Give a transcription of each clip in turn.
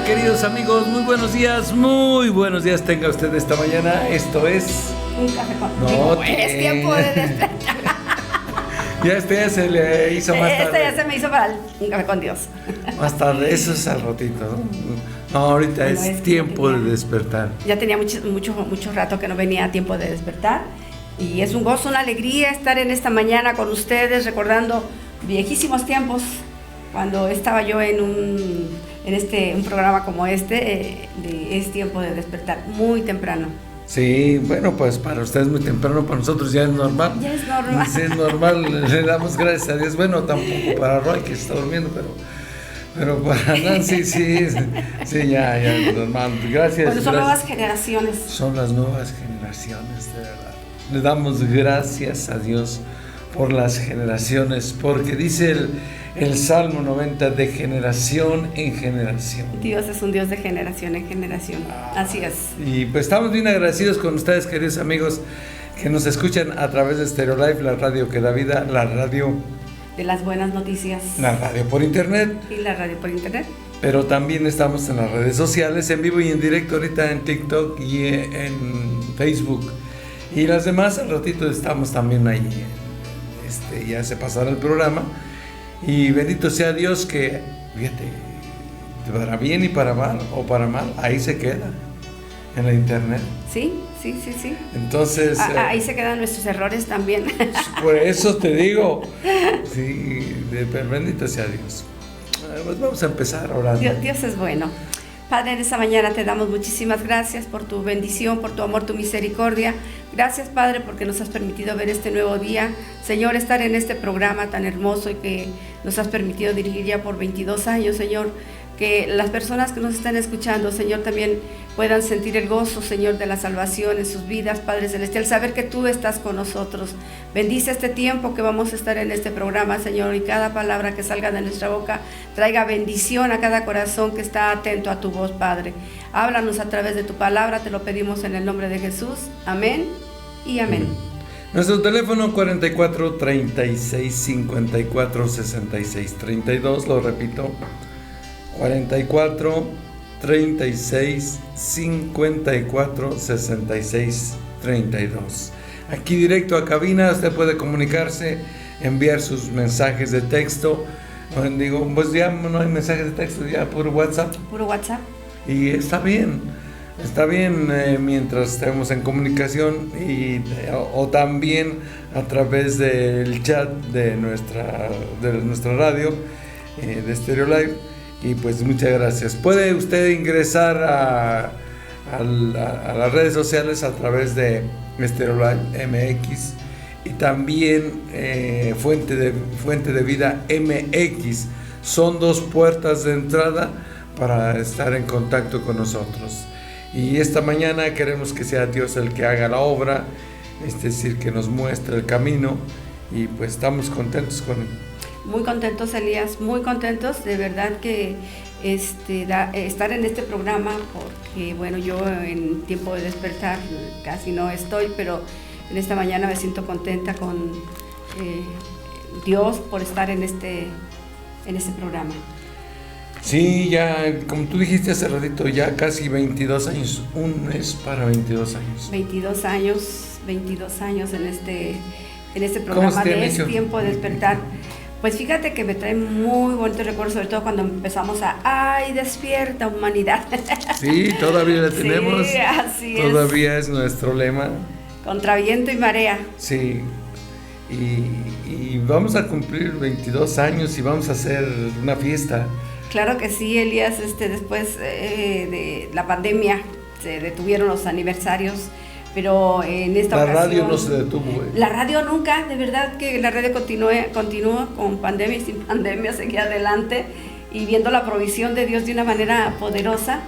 Hola queridos amigos, muy buenos días tenga usted esta mañana. Esto es Un café con... es tiempo de despertar. Ya se le hizo más tarde. Ya se me hizo para un café con Dios. Más tarde, eso es al ratito, ¿no? No, ahorita bueno, es tiempo de despertar. Ya tenía mucho rato que no venía a tiempo de despertar. Y es un gozo, una alegría estar en esta mañana con ustedes, recordando viejísimos tiempos, cuando estaba yo en un programa como este, es tiempo de despertar, muy temprano. Sí, bueno, pues para ustedes muy temprano, para nosotros ya es normal. Ya es normal. Sí, es normal, le damos gracias a Dios. Bueno, tampoco para Roy, que está durmiendo, pero para Nancy sí, ya es normal. Gracias. Bueno, son nuevas generaciones. Son las nuevas generaciones, de verdad. Le damos gracias a Dios por las generaciones, porque dice el Salmo 90, de generación en generación. Dios es un Dios de generación en generación, así es. Y pues estamos bien agradecidos con ustedes, queridos amigos, que nos escuchan a través de Stereo Life, la radio que da vida, la radio de las buenas noticias. La radio por internet. Y la radio por internet. Pero también estamos en las redes sociales, en vivo y en directo, ahorita en TikTok y en Facebook. Y las demás, al ratito estamos también ahí. Ya se pasará el programa. Y bendito sea Dios que, fíjate, para bien y para mal, o para mal, ahí se queda, en la internet. Sí. Entonces... ahí se quedan nuestros errores también. Por eso te digo, sí, bendito sea Dios. Pues vamos a empezar orando. Dios es bueno. Padre, en esta mañana te damos muchísimas gracias por tu bendición, por tu amor, tu misericordia. Gracias, Padre, porque nos has permitido ver este nuevo día. Señor, estar en este programa tan hermoso y que nos has permitido dirigir ya por 22 años, Señor. Que las personas que nos están escuchando, Señor, también puedan sentir el gozo, Señor, de la salvación en sus vidas, Padre Celestial, saber que tú estás con nosotros. Bendice este tiempo que vamos a estar en este programa, Señor, y cada palabra que salga de nuestra boca traiga bendición a cada corazón que está atento a tu voz, Padre. Háblanos a través de tu palabra, te lo pedimos en el nombre de Jesús. Amén y amén. Nuestro teléfono 44 36 54 66 32, lo repito, 44 36 54 66 32. Aquí directo a cabina, usted puede comunicarse, enviar sus mensajes de texto. Digo, pues ya no hay mensajes de texto, ya puro WhatsApp. Puro WhatsApp. Y está bien mientras estemos en comunicación o también a través del chat de nuestra radio, de Stereo Live. Y pues muchas gracias. Puede usted ingresar a las redes sociales a través de Stereo Live MX y también Fuente de Vida MX. Son dos puertas de entrada para estar en contacto con nosotros. Y esta mañana queremos que sea Dios el que haga la obra, es decir, que nos muestre el camino, y pues estamos contentos con él. Muy contentos, Elías, muy contentos, de verdad que estar en este programa, porque bueno, yo en tiempo de despertar casi no estoy, pero en esta mañana me siento contenta con Dios por estar en este programa. Sí, ya, como tú dijiste hace ratito, ya casi 22 años, un mes para 22 años. 22 años en este programa de Es Tiempo de Despertar. Pues fíjate que me trae muy bonitos recuerdos, sobre todo cuando empezamos ¡ay, despierta, humanidad! Sí, todavía la tenemos. Sí, así es. Todavía es nuestro lema. Contra viento y marea. Sí, y vamos a cumplir 22 años y vamos a hacer una fiesta. Claro que sí, Elías, después de la pandemia se detuvieron los aniversarios. Pero en esta ocasión... La radio no se detuvo. La radio nunca, de verdad que la radio continúa con pandemia y sin pandemia, seguía adelante y viendo la provisión de Dios de una manera poderosa.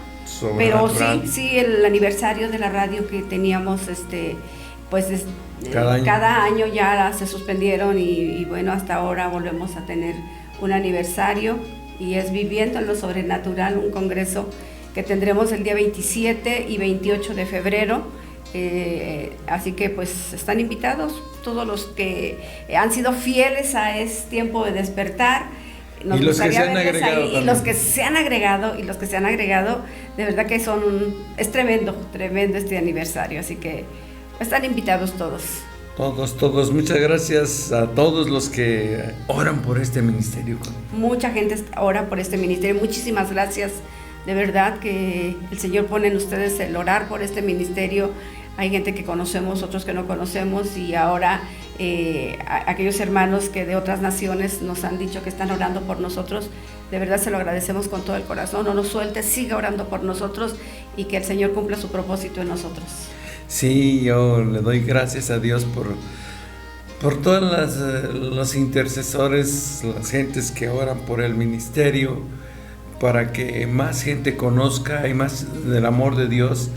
Pero sí, el aniversario de la radio que teníamos, cada año ya se suspendieron y bueno, hasta ahora volvemos a tener un aniversario y es Viviendo en lo Sobrenatural, un congreso que tendremos el día 27 y 28 de febrero. Así que pues están invitados todos los que han sido fieles a Es Tiempo de Despertar. nos y los que se gustaría han verles agregado ahí, y también. los que se han agregado, de verdad que es tremendo este aniversario, así que están invitados todos. Todos, muchas gracias a todos los que oran por este ministerio. Mucha gente ora por este ministerio, muchísimas gracias, de verdad que el Señor pone en ustedes el orar por este ministerio. Hay gente que conocemos, otros que no conocemos, y ahora aquellos hermanos que de otras naciones nos han dicho que están orando por nosotros, de verdad se lo agradecemos con todo el corazón. No nos suelte, siga orando por nosotros y que el Señor cumpla su propósito en nosotros. Sí, yo le doy gracias a Dios por todas los intercesores, las gentes que oran por el ministerio, para que más gente conozca y más del amor de Dios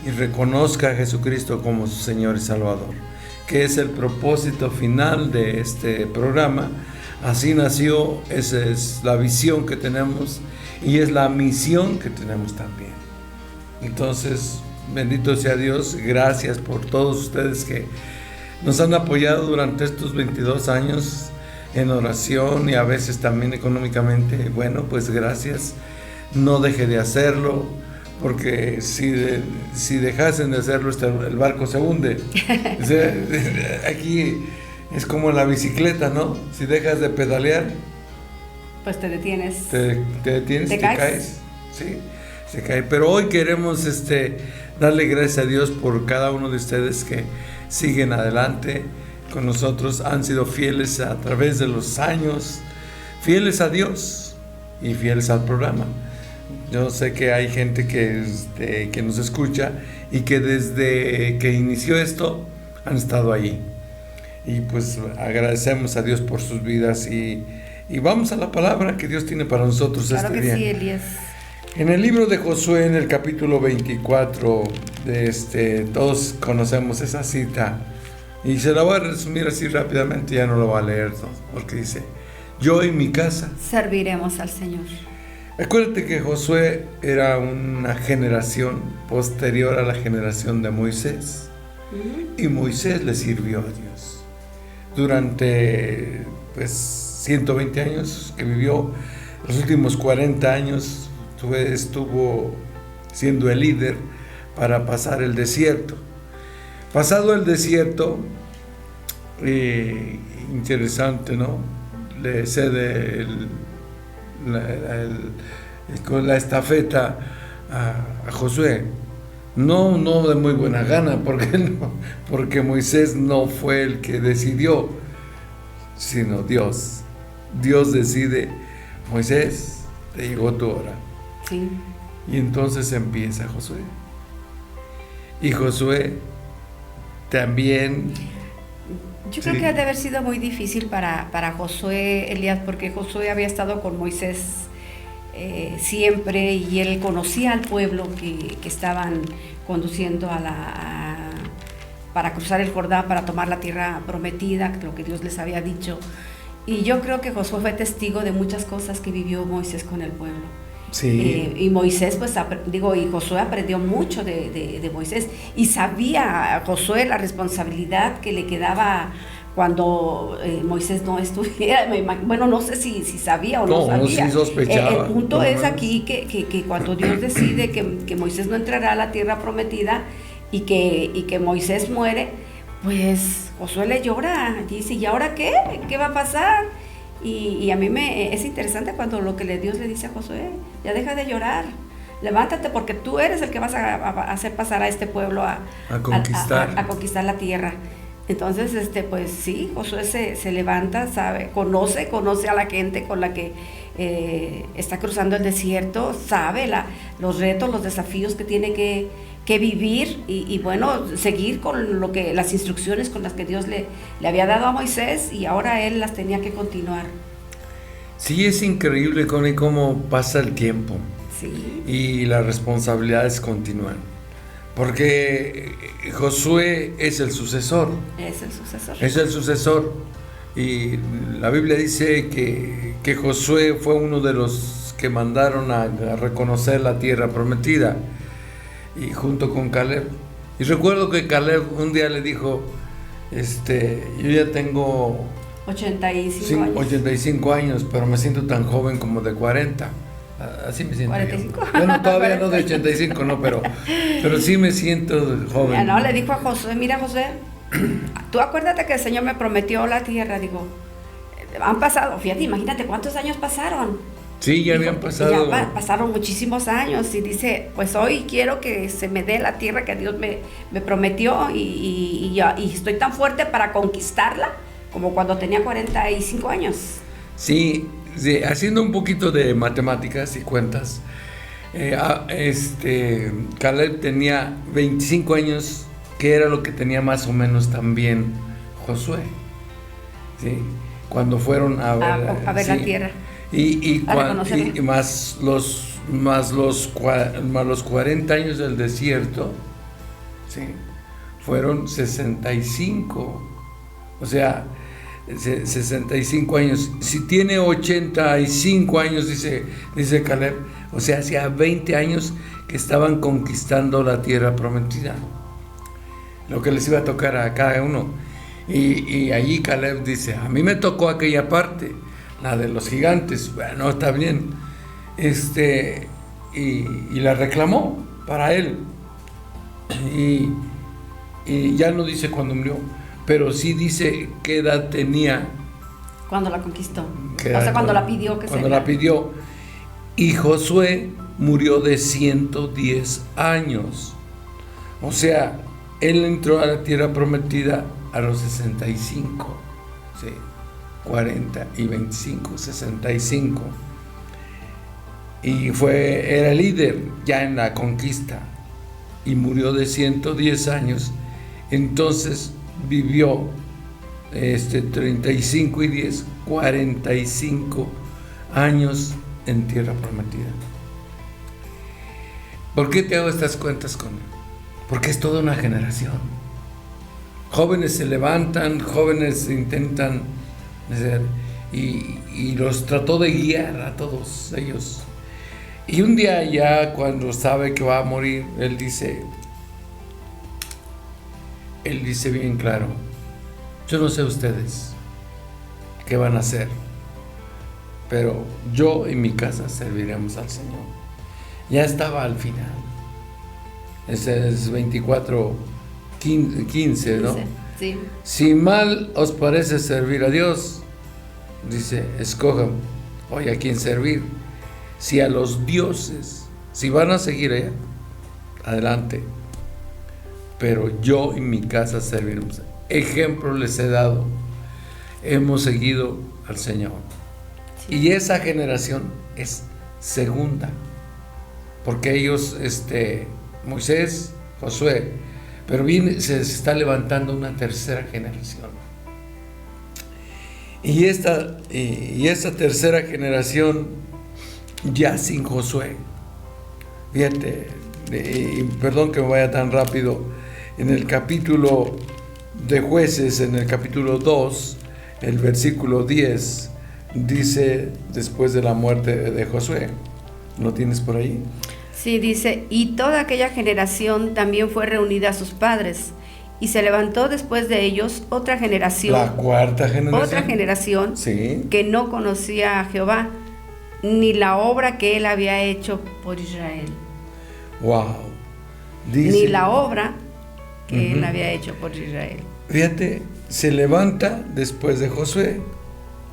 y reconozca a Jesucristo como su Señor y Salvador, que es el propósito final de este programa. Así nació, esa es la visión que tenemos y es la misión que tenemos también. Entonces, bendito sea Dios, gracias por todos ustedes que nos han apoyado durante estos 22 años en oración y a veces también económicamente. Bueno, pues gracias, no deje de hacerlo, porque si dejasen de hacerlo, el barco se hunde. O sea, aquí es como la bicicleta, ¿no? Si dejas de pedalear, pues te detienes. Te detienes, te caes. Sí, se cae. Pero hoy queremos darle gracias a Dios por cada uno de ustedes que siguen adelante con nosotros, han sido fieles a través de los años, fieles a Dios y fieles al programa. Yo sé que hay gente que nos escucha y que desde que inició esto han estado ahí. Y pues agradecemos a Dios por sus vidas y vamos a la palabra que Dios tiene para nosotros claro este que día. Sí, Elías. En el libro de Josué, en el capítulo 24, todos conocemos esa cita. Y se la voy a resumir así rápidamente, ya no lo voy a leer, ¿no? Porque dice: yo y mi casa serviremos al Señor. Acuérdate que Josué era una generación posterior a la generación de Moisés. Y Moisés le sirvió a Dios. Durante 120 años que vivió, los últimos 40 años estuvo siendo el líder para pasar el desierto. Pasado el desierto, interesante, ¿no? Le cede la estafeta a Josué. No de muy buena gana, porque Moisés no fue el que decidió, sino Dios. Dios decide: Moisés, te llegó tu hora. Sí. Y entonces empieza Josué. Y Josué también... Yo creo que ha de haber sido muy difícil para Josué, Elías, porque Josué había estado con Moisés siempre, y él conocía al pueblo que estaban conduciendo para cruzar el Jordán, para tomar la tierra prometida, lo que Dios les había dicho. Y yo creo que Josué fue testigo de muchas cosas que vivió Moisés con el pueblo. Sí. Y Moisés, y Josué aprendió mucho de Moisés, y sabía Josué la responsabilidad que le quedaba cuando Moisés no estuviera. Bueno, no sé si sabía o no sabía. Sí sospechaba. El punto es aquí que cuando Dios decide que Moisés no entrará a la tierra prometida y que Moisés muere, pues Josué le llora, dice: ¿y ahora qué? ¿Qué va a pasar? Y a mí es interesante cuando Dios le dice a Josué: ya deja de llorar, levántate, porque tú eres el que vas a hacer pasar a este pueblo a conquistar la tierra. Entonces, pues sí, Josué se levanta, sabe, conoce a la gente con la que está cruzando el desierto, sabe los retos, los desafíos que tiene que vivir y bueno, seguir con las instrucciones con las que Dios le había dado a Moisés, y ahora él las tenía que continuar. Sí, es increíble cómo pasa el tiempo. Sí. Y las responsabilidades continúan. Porque Josué es el sucesor. Es el sucesor. Y la Biblia dice que Josué fue uno de los que mandaron a reconocer la tierra prometida. Y junto con Caleb. Y recuerdo que Caleb un día le dijo: yo ya tengo 85 años. 85 años, pero me siento tan joven como de 40. Así me siento 45. yo. Bueno, todavía no de 85, no, pero sí me siento joven. Ya no, le dijo a Josué, mira Josué, tú acuérdate que el Señor me prometió la tierra, digo, han pasado, fíjate, imagínate cuántos años pasaron. Sí, ya habían pasado. Ya pasaron muchísimos años y dice, pues hoy quiero que se me dé la tierra que Dios me prometió y estoy tan fuerte para conquistarla como cuando tenía 45 años. Sí, haciendo un poquito de matemáticas y cuentas, Caleb tenía 25 años, que era lo que tenía más o menos también Josué, ¿sí? Cuando fueron a ver la tierra. Y más los 40 años del desierto, ¿sí? Fueron 65, o sea, 65 años. Si tiene 85 años, dice Caleb, o sea, hacía 20 años que estaban conquistando la tierra prometida, lo que les iba a tocar a cada uno. Y allí Caleb dice, a mí me tocó aquella parte, la de los gigantes. Bueno, está bien. Y la reclamó para él. Y ya no dice cuándo murió, pero sí dice qué edad tenía cuando la conquistó, o sea, cuando la pidió. Cuando la pidió. Y Josué murió de 110 años. O sea, él entró a la tierra prometida a los 65. Sí, 40 y 25, 65. Y era líder ya en la conquista. Y murió de 110 años. Entonces vivió 35 y 10, 45 años en tierra prometida. ¿Por qué te hago estas cuentas con él? Porque es toda una generación. Jóvenes se levantan, jóvenes intentan hacer, y los trató de guiar a todos ellos. Y un día ya cuando sabe que va a morir, él dice bien claro, yo no sé ustedes qué van a hacer, pero yo y mi casa serviremos al Señor. Ya estaba al final. Ese es 24:15, ¿no? Sí. Si mal os parece servir a Dios, dice, escojan hoy a quién servir. Si a los dioses, si van a seguir allá, adelante. Pero yo y mi casa serviremos. Ejemplo les he dado. Hemos seguido al Señor. Sí. Y esa generación es segunda. Porque ellos, Moisés, Josué, pero se está levantando una tercera generación. Y esta tercera generación ya sin Josué. Fíjate, perdón que me vaya tan rápido. En el capítulo de Jueces, en el capítulo 2, el versículo 10, dice, después de la muerte de Josué. ¿Lo tienes por ahí? Sí, dice, y toda aquella generación también fue reunida a sus padres, y se levantó después de ellos otra generación. La cuarta generación. Otra generación, sí, que no conocía a Jehová, ni la obra que él había hecho por Israel. Wow. Dice, ni la obra que él había hecho por Israel. Fíjate, se levanta después de Josué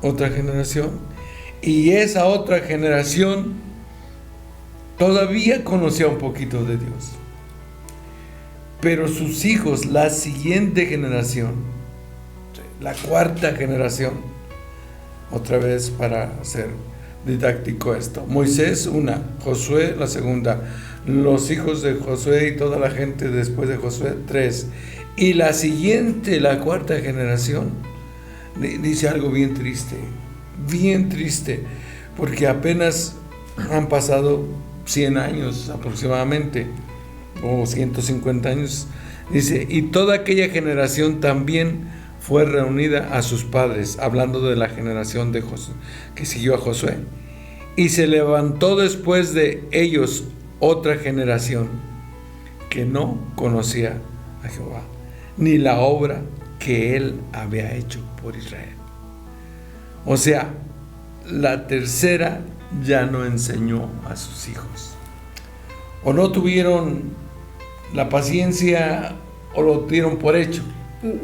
otra generación, y esa otra generación todavía conocía un poquito de Dios, pero sus hijos, la siguiente generación, la cuarta generación, otra vez para hacer didáctico esto, Moisés una, Josué la segunda, los hijos de Josué y toda la gente después de Josué 3, y la siguiente, la cuarta generación, dice algo bien triste, porque apenas han pasado 100 años aproximadamente, o 150 años, dice, y toda aquella generación también fue reunida a sus padres, hablando de la generación de Josué, que siguió a Josué, y se levantó después de ellos otra generación que no conocía a Jehová, ni la obra que él había hecho por Israel. O sea, la tercera ya no enseñó a sus hijos. O no tuvieron la paciencia o lo dieron por hecho.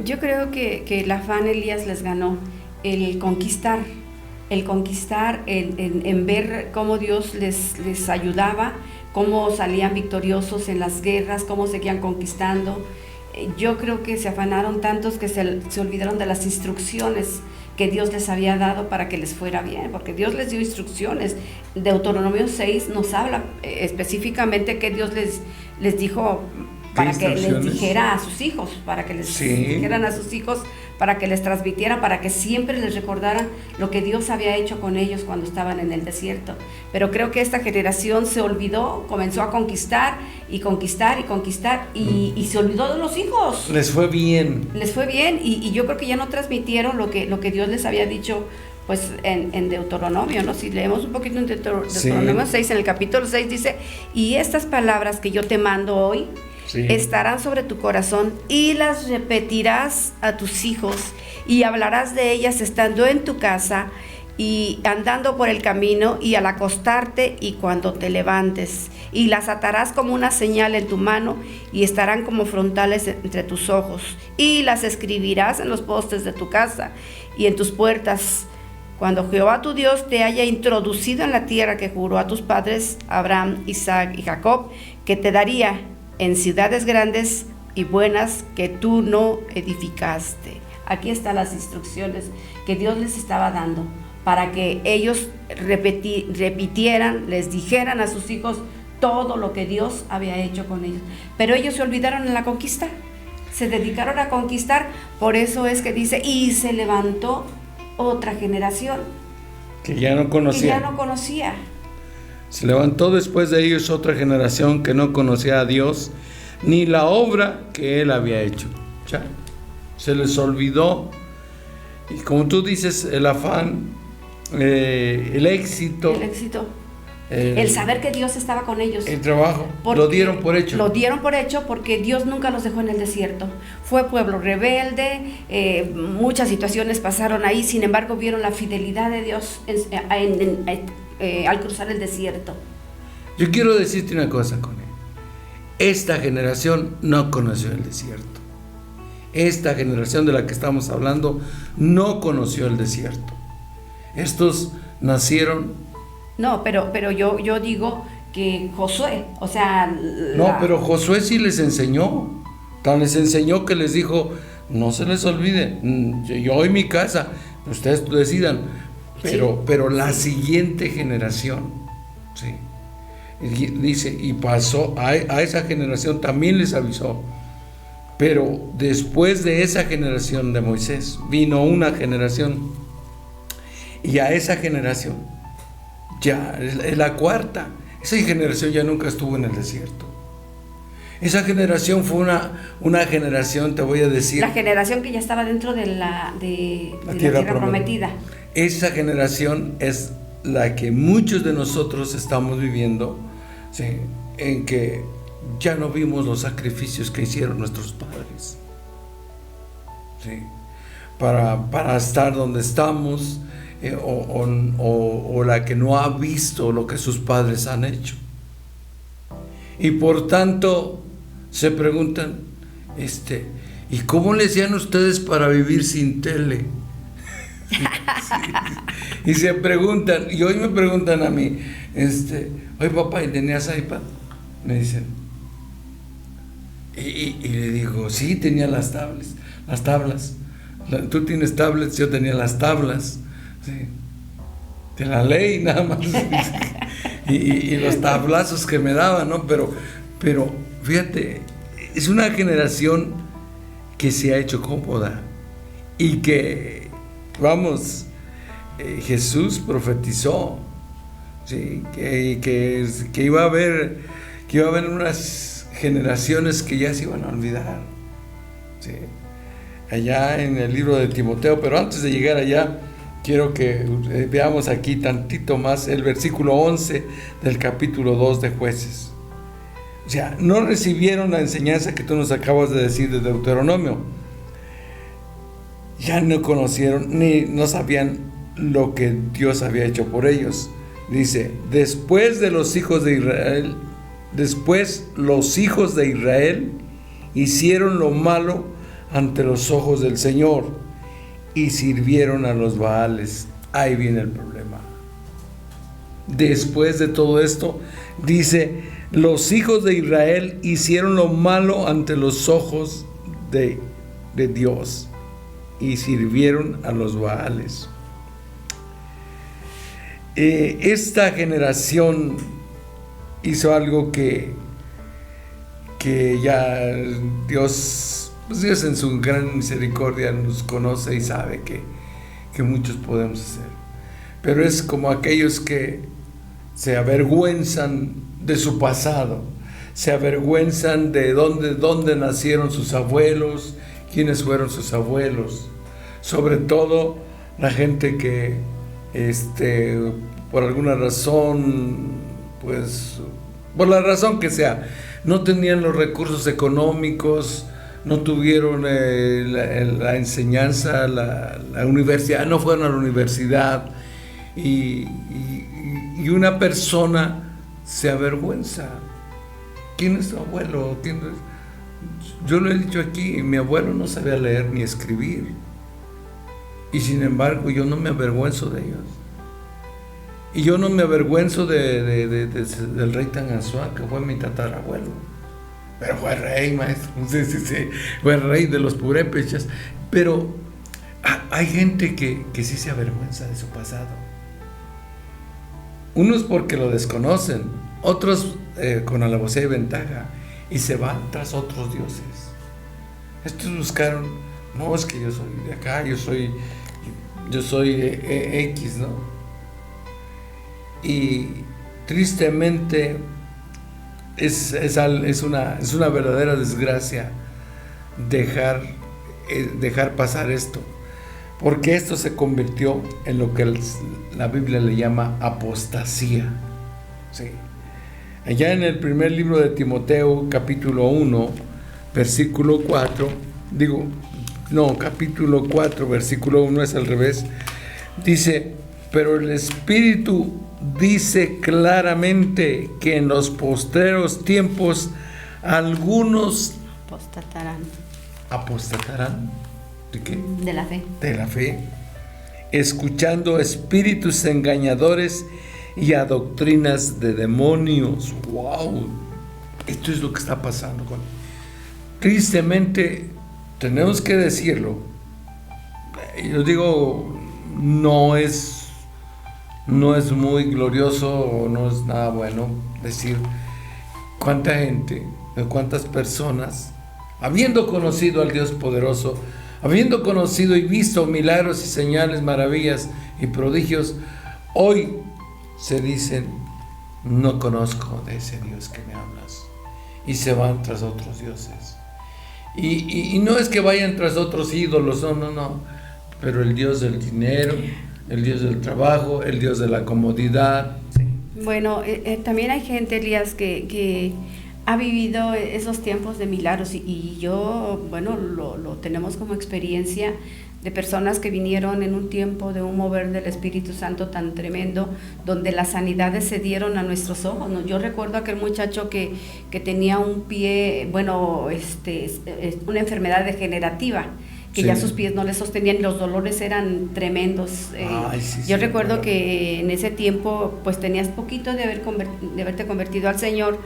Yo creo que el afán, Elías, les ganó el conquistar, en ver cómo Dios les ayudaba, cómo salían victoriosos en las guerras, cómo seguían conquistando. Yo creo que se afanaron tantos que se olvidaron de las instrucciones que Dios les había dado para que les fuera bien, porque Dios les dio instrucciones. Deuteronomio 6 nos habla específicamente que Dios les dijo para que les dijera a sus hijos, para que les dijeran a sus hijos, para que les transmitieran, para que siempre les recordaran lo que Dios había hecho con ellos cuando estaban en el desierto. Pero creo que esta generación se olvidó, comenzó a conquistar y se olvidó de los hijos. Les fue bien. Y yo creo que ya no transmitieron lo que Dios les había dicho, pues en Deuteronomio, ¿no? Si leemos un poquito en Deuteronomio 6, en el capítulo 6 dice: y estas palabras que yo te mando hoy estarán sobre tu corazón, y las repetirás a tus hijos, y hablarás de ellas estando en tu casa, y andando por el camino, y al acostarte, y cuando te levantes, y las atarás como una señal en tu mano, y estarán como frontales entre tus ojos, y las escribirás en los postes de tu casa y en tus puertas, cuando Jehová tu Dios te haya introducido en la tierra que juró a tus padres, Abraham, Isaac y Jacob, que te daría, en ciudades grandes y buenas que tú no edificaste. Aquí están las instrucciones que Dios les estaba dando para que ellos repitieran, les dijeran a sus hijos todo lo que Dios había hecho con ellos. Pero ellos se olvidaron en la conquista, se dedicaron a conquistar. Por eso es que dice: y se levantó otra generación que ya no conocía. Se levantó después de ellos otra generación que no conocía a Dios ni la obra que Él había hecho. Ya, se les olvidó. Y como tú dices, el afán, el éxito, el saber que Dios estaba con ellos, el trabajo, lo dieron por hecho. Lo dieron por hecho porque Dios nunca los dejó en el desierto. Fue pueblo rebelde, muchas situaciones pasaron ahí, sin embargo vieron la fidelidad de Dios al cruzar el desierto. Yo quiero decirte una cosa, Connie. Esta generación no conoció el desierto. Esta generación de la que estamos hablando no conoció el desierto. Estos nacieron... No, pero yo digo que Josué, o sea... No, pero Josué sí les enseñó. Tan les enseñó que les dijo: no se les olvide, yo y mi casa, ustedes decidan. Pero la siguiente generación, sí, dice, y pasó a esa generación, también les avisó. Pero después de esa generación de Moisés vino una generación, y a esa generación ya es la cuarta. Esa generación ya nunca estuvo en el desierto. Esa generación fue una generación, te voy a decir, la generación que ya estaba dentro de la tierra prometida. Esa generación es la que muchos de nosotros estamos viviendo, ¿sí? En que ya no vimos los sacrificios que hicieron nuestros padres, ¿sí? Para estar donde estamos, o la que no ha visto lo que sus padres han hecho. Y por tanto se preguntan, ¿y cómo le hacían ustedes para vivir sin tele? Sí. Y se preguntan, y hoy me preguntan a mí, oye papá, ¿y tenías iPad? Me dicen. Y le digo, sí, tenía las tablas. Tú tienes tablets, yo tenía las tablas, sí, de la ley nada más. y los tablazos que me daban, ¿no? Pero fíjate, es una generación que se ha hecho cómoda, y que, vamos, Jesús profetizó, ¿sí? que iba a haber unas generaciones que ya se iban a olvidar, ¿sí? Allá en el libro de Timoteo. Pero antes de llegar allá, quiero que veamos aquí tantito más el versículo 11 del capítulo 2 de Jueces. O sea, no recibieron la enseñanza que tú nos acabas de decir de Deuteronomio. Ya no conocieron, ni no sabían lo que Dios había hecho por ellos. Dice, después los hijos de Israel hicieron lo malo ante los ojos del Señor y sirvieron a los Baales. Ahí viene el problema. Después de todo esto, dice, los hijos de Israel hicieron lo malo ante los ojos de Dios y sirvieron a los Baales. Esta generación hizo algo que ya Dios en su gran misericordia nos conoce y sabe que muchos podemos hacer. Pero es como aquellos que se avergüenzan de su pasado, se avergüenzan de dónde nacieron sus abuelos, quiénes fueron sus abuelos. Sobre todo la gente que por alguna razón, pues por la razón que sea, no tenían los recursos económicos, no tuvieron la enseñanza, la universidad, no fueron a la universidad, y una persona se avergüenza. ¿Quién es tu abuelo? Yo lo he dicho aquí, mi abuelo no sabía leer ni escribir, y sin embargo yo no me avergüenzo de ellos. Y yo no me avergüenzo del rey Tangazoa, que fue mi tatarabuelo. Pero fue rey, maestro. Sí. Fue rey de los purépechas. Pero hay gente que sí se avergüenza de su pasado. Unos porque lo desconocen, otros con alevosía y ventaja, y se van tras otros dioses. Estos buscaron, no, es que yo soy de acá, yo soy X, ¿no? Y tristemente es una verdadera desgracia dejar pasar esto, porque esto se convirtió en lo que la Biblia le llama apostasía. Sí. Allá en el primer libro de Timoteo, capítulo 1, versículo 4, capítulo 4, versículo 1, es al revés, dice, pero el Espíritu dice claramente que en los postreros tiempos algunos apostatarán. ¿De qué? De la fe. De la fe, escuchando espíritus engañadores y a doctrinas de demonios. ¡Wow! Esto es lo que está pasando tristemente, tenemos que decirlo. Yo digo, no es muy glorioso, no es nada bueno decir cuánta gente, cuántas personas, habiendo conocido al Dios poderoso, habiendo conocido y visto milagros y señales, maravillas y prodigios, hoy se dicen, no conozco de ese Dios que me hablas, y se van tras otros dioses. Y no es que vayan tras otros ídolos, no, pero el Dios del dinero, el Dios del trabajo, el Dios de la comodidad. Sí. Bueno, también hay gente, Elías, que ha vivido esos tiempos de milagros y yo, bueno, lo tenemos como experiencia de personas que vinieron en un tiempo de un mover del Espíritu Santo tan tremendo, donde las sanidades se dieron a nuestros ojos, ¿no? Yo recuerdo aquel muchacho que tenía un pie, bueno, una enfermedad degenerativa, que sí, ya sus pies no le sostenían y los dolores eran tremendos. Yo recuerdo que en ese tiempo pues tenías poquito de haberte convertido al Señor,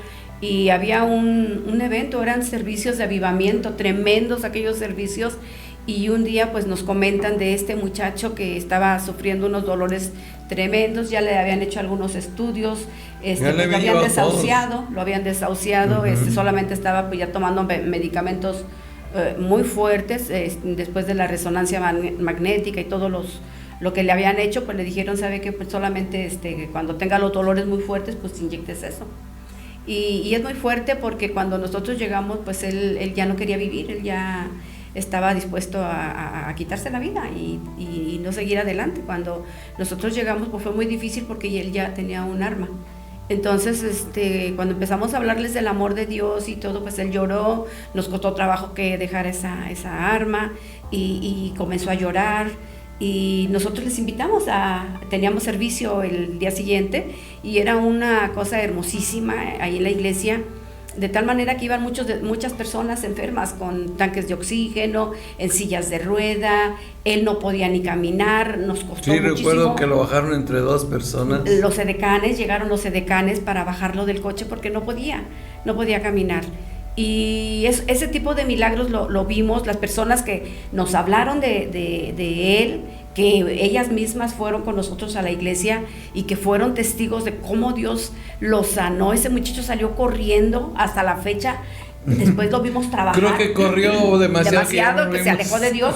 y había un evento, eran servicios de avivamiento, tremendos aquellos servicios, y un día pues nos comentan de este muchacho que estaba sufriendo unos dolores tremendos, ya le habían hecho algunos estudios, lo habían desahuciado, uh-huh. Solamente estaba pues ya tomando medicamentos muy fuertes, después de la resonancia magnética y todo lo que le habían hecho, pues le dijeron, sabe que pues solamente cuando tenga los dolores muy fuertes, pues inyectes eso. Y es muy fuerte porque cuando nosotros llegamos, pues él ya no quería vivir, él ya estaba dispuesto a quitarse la vida y no seguir adelante. Cuando nosotros llegamos, pues fue muy difícil porque él ya tenía un arma. Entonces, cuando empezamos a hablarles del amor de Dios y todo, pues él lloró, nos costó trabajo que dejara esa arma y comenzó a llorar. y nosotros les invitamos teníamos servicio el día siguiente y era una cosa hermosísima ahí en la iglesia, de tal manera que iban muchas personas enfermas con tanques de oxígeno, en sillas de rueda. Él no podía ni caminar, nos costó muchísimo. Sí, recuerdo que lo bajaron entre 2 personas. Llegaron los edecanes para bajarlo del coche porque no podía caminar. Y ese tipo de milagros lo vimos, las personas que nos hablaron de él, que ellas mismas fueron con nosotros a la iglesia y que fueron testigos de cómo Dios lo sanó. Ese muchacho salió corriendo hasta la fecha, después lo vimos trabajar. Creo que corrió demasiado que se alejó de Dios.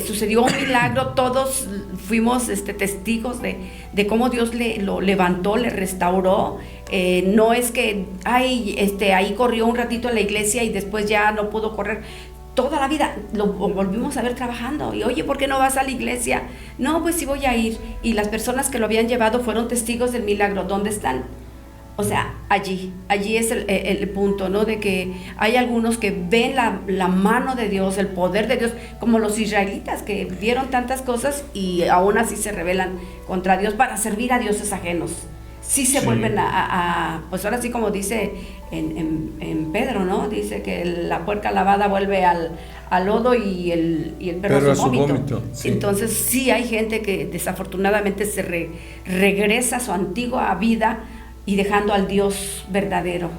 Sucedió un milagro, todos fuimos testigos de cómo Dios lo levantó, le restauró. No es que ahí corrió un ratito en la iglesia y después ya no pudo correr. Toda la vida lo volvimos a ver trabajando. Y oye, ¿por qué no vas a la iglesia? No, pues sí voy a ir. Y las personas que lo habían llevado fueron testigos del milagro. ¿Dónde están? O sea, allí es el punto, ¿no? De que hay algunos que ven la mano de Dios, el poder de Dios, como los israelitas que vieron tantas cosas y aún así se rebelan contra Dios para servir a dioses ajenos. Sí se vuelven pues ahora sí, como dice en Pedro, ¿no? Dice que la puerca lavada vuelve al lodo y el perro a su vómito. Sí. Entonces sí hay gente que desafortunadamente se regresa a su antigua vida y dejando al Dios verdadero.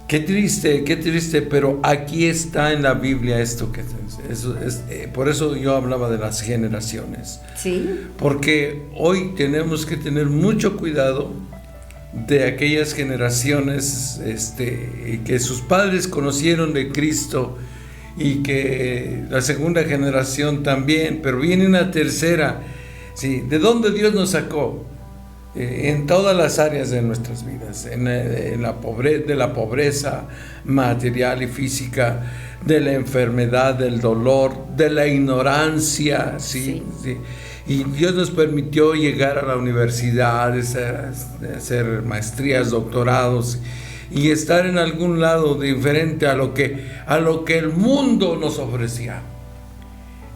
Qué triste, pero aquí está en la Biblia esto por eso yo hablaba de las generaciones. Sí. Porque hoy tenemos que tener mucho cuidado de aquellas generaciones que sus padres conocieron de Cristo y que la segunda generación también, pero viene una tercera. ¿Sí? ¿De dónde Dios nos sacó? En todas las áreas de nuestras vidas, de la pobreza material y física, de la enfermedad, del dolor, de la ignorancia, ¿sí? Sí. Y Dios nos permitió llegar a la universidad, hacer maestrías, doctorados y estar en algún lado diferente a lo que el mundo nos ofrecía.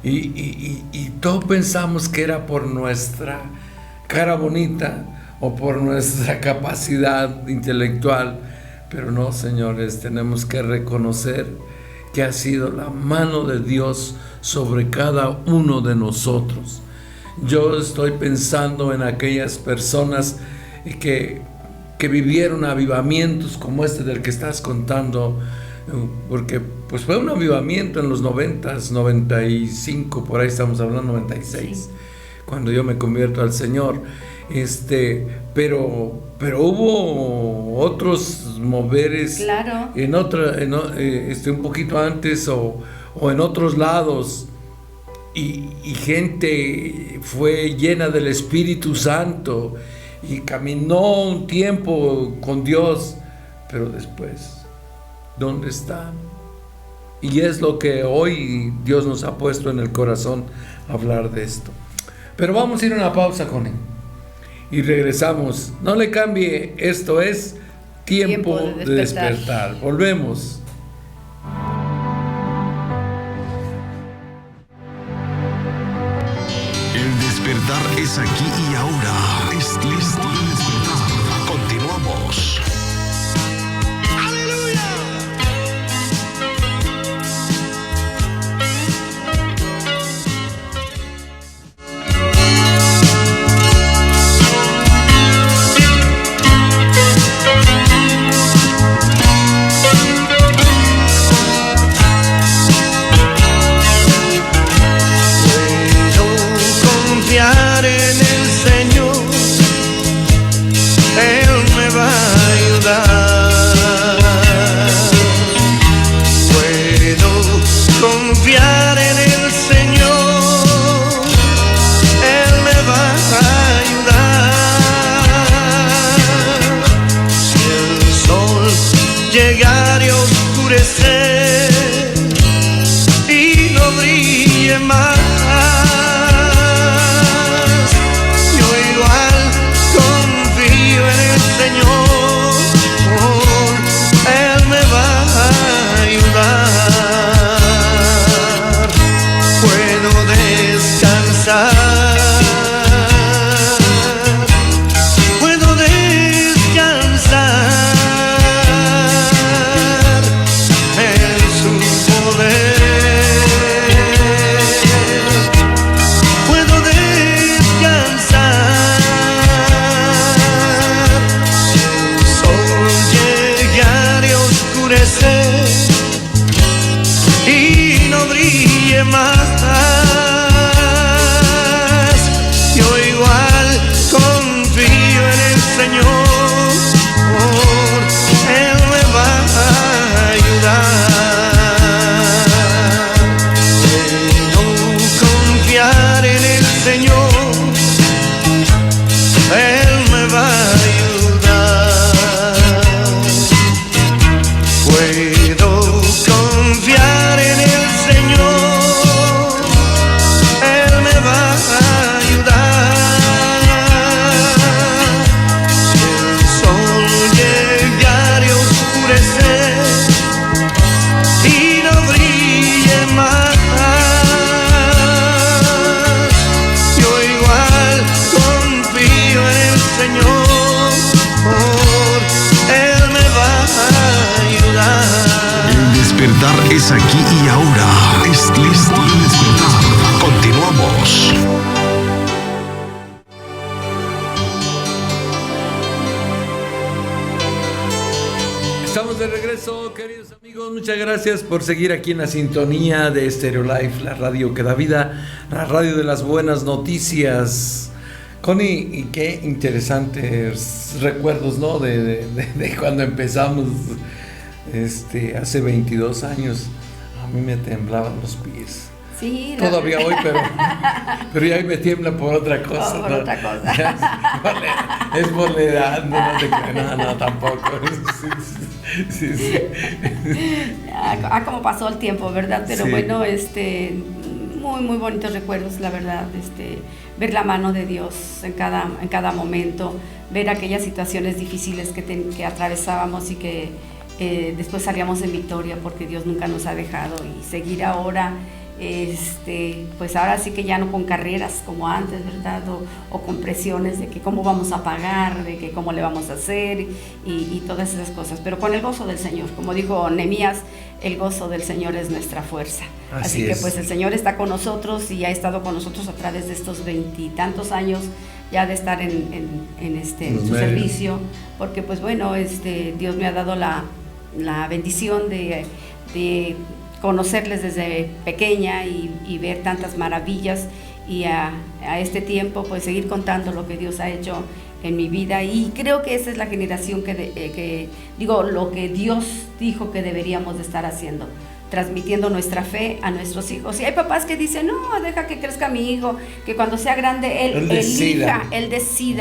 Y todos pensamos que era por nuestra cara bonita o por nuestra capacidad intelectual, pero no, señores, tenemos que reconocer que ha sido la mano de Dios sobre cada uno de nosotros. Yo estoy pensando en aquellas personas que vivieron avivamientos como este del que estás contando, porque pues fue un avivamiento en los 90s, 95, por ahí estamos hablando, 96. Sí. Cuando yo me convierto al Señor, pero hubo otros moveres, claro, un poquito antes o en otros lados, y gente fue llena del Espíritu Santo y caminó un tiempo con Dios, pero después, ¿dónde está? Y es lo que hoy Dios nos ha puesto en el corazón, hablar de esto. Pero vamos a ir a una pausa, Connie, y regresamos. No le cambie, esto es Tiempo de Despertar. Volvemos. El despertar es aquí y ahora. Es tiempo de despertar. Continuamos. En el Señor, Él me va a Señor, Él me va a ayudar. Puedo confiar en el Señor, Él me va a ayudar. Si el sol llegare a oscurecer y no brille más, yo igual confío en el Señor, Él me va a ayudar. El despertar es aquí y ahora. Es tiempo de despertar. Continuamos. Estamos de regreso, queridos amigos. Muchas gracias por seguir aquí en la sintonía de Stereo Life, la radio que da vida, la radio de las buenas noticias. Connie, y qué interesantes recuerdos, ¿no? De cuando empezamos, hace 22 años. A mí me temblaban los pies. Sí, Todavía hoy, pero ya me tiembla por otra cosa. No, por otra cosa. Es por la edad, no, tampoco. Sí. Como pasó el tiempo, ¿verdad? Pero Sí. bueno, muy, muy bonitos recuerdos, la verdad. Ver la mano de Dios en cada momento, ver aquellas situaciones difíciles que atravesábamos y que después salíamos en victoria porque Dios nunca nos ha dejado, y seguir ahora. Pues ahora sí que ya no con carreras como antes, ¿verdad? O con presiones de que cómo vamos a pagar, de que cómo le vamos a hacer y todas esas cosas, pero con el gozo del Señor. Como dijo Nehemías, el gozo del Señor es nuestra fuerza. Así que pues el Señor está con nosotros y ha estado con nosotros a través de estos 20 y tantos años ya de estar en su servicio, porque pues bueno, Dios me ha dado la bendición de conocerles desde pequeña y ver tantas maravillas, y a este tiempo pues seguir contando lo que Dios ha hecho en mi vida. Y creo que esa es la generación lo que Dios dijo que deberíamos de estar haciendo, transmitiendo nuestra fe a nuestros hijos. Y hay papás que dicen, no, deja que crezca mi hijo, que cuando sea grande él decida.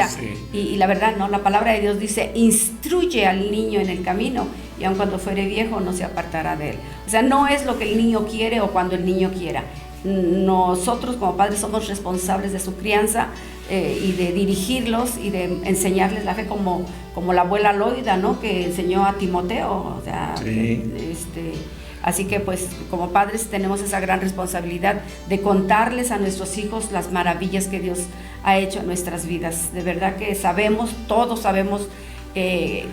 Sí. Y la verdad, no, la palabra de Dios dice, instruye al niño en el camino, y aun cuando fuere viejo no se apartará de él. O sea, no es lo que el niño quiere o cuando el niño quiera. Nosotros como padres somos responsables de su crianza, y de dirigirlos y de enseñarles la fe, como la abuela Loida, ¿no? Que enseñó a Timoteo. O sea, sí. Así que pues como padres tenemos esa gran responsabilidad de contarles a nuestros hijos las maravillas que Dios ha hecho en nuestras vidas. De verdad que todos sabemos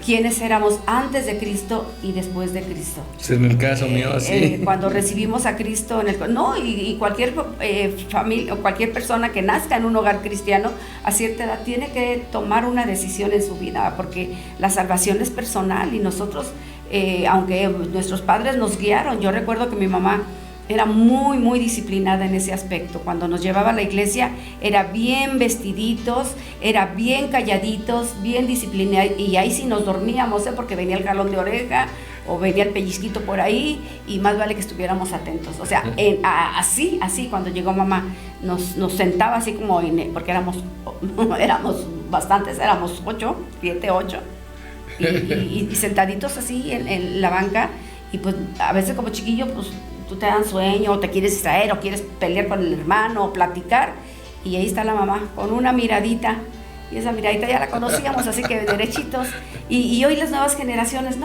quiénes éramos antes de Cristo y después de Cristo. En el caso mío, así. Cuando recibimos a Cristo y cualquier familia o cualquier persona que nazca en un hogar cristiano a cierta edad tiene que tomar una decisión en su vida, porque la salvación es personal, y nosotros, aunque nuestros padres nos guiaron, yo recuerdo que mi mamá era muy, muy disciplinada en ese aspecto. Cuando nos llevaba a la iglesia, era bien vestiditos, era bien calladitos, bien disciplinados, y ahí sí nos dormíamos, porque venía el jalón de oreja o venía el pellizquito por ahí, y más vale que estuviéramos atentos. O sea, así, cuando llegó mamá, nos sentaba así como, porque éramos bastantes, éramos 7, 8, y sentaditos así en la banca, y pues a veces como chiquillo, pues tú te dan sueño, o te quieres distraer, o quieres pelear con el hermano, o platicar, y ahí está la mamá con una miradita, y esa miradita ya la conocíamos, así que derechitos. Y hoy las nuevas generaciones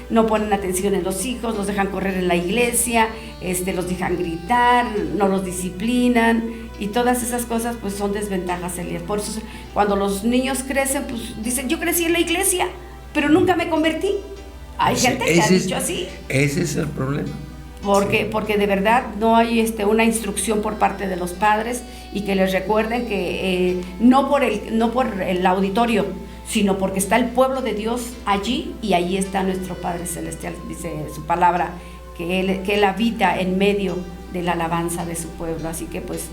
no ponen atención en los hijos, los dejan correr en la iglesia, los dejan gritar, no los disciplinan, y todas esas cosas pues son desventajas, Elías. Por eso cuando los niños crecen, pues dicen, yo crecí en la iglesia, pero nunca me convertí. Hay gente que ha dicho así. Ese es el problema. Porque de verdad no hay una instrucción por parte de los padres, y que les recuerden que no por el auditorio, sino porque está el pueblo de Dios allí, y allí está nuestro Padre Celestial, dice su palabra, que él habita en medio de la alabanza de su pueblo. Así que pues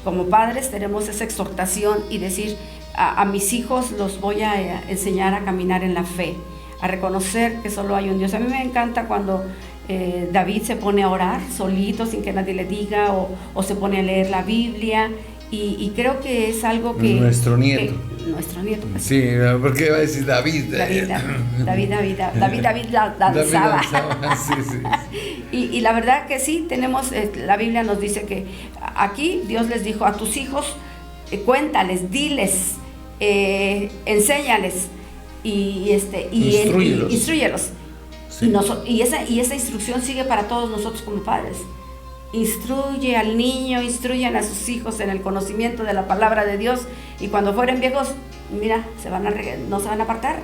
como padres tenemos esa exhortación, y decir a mis hijos los voy a enseñar a caminar en la fe, a reconocer que solo hay un Dios. A mí me encanta cuando David se pone a orar solito sin que nadie le diga, o se pone a leer la Biblia, y creo que es algo que... Nuestro nieto. Nuestro nieto. Pues. Sí, porque va a decir David. David danzaba. Sí. Y la verdad que sí, tenemos, la Biblia nos dice que aquí Dios les dijo a tus hijos, cuéntales, diles, enséñales y instrúyelos. Sí. Y esa instrucción sigue para todos nosotros como padres. Instruye al niño, instruyan a sus hijos en el conocimiento de la palabra de Dios, y cuando fueren viejos, mira, no se van a apartar,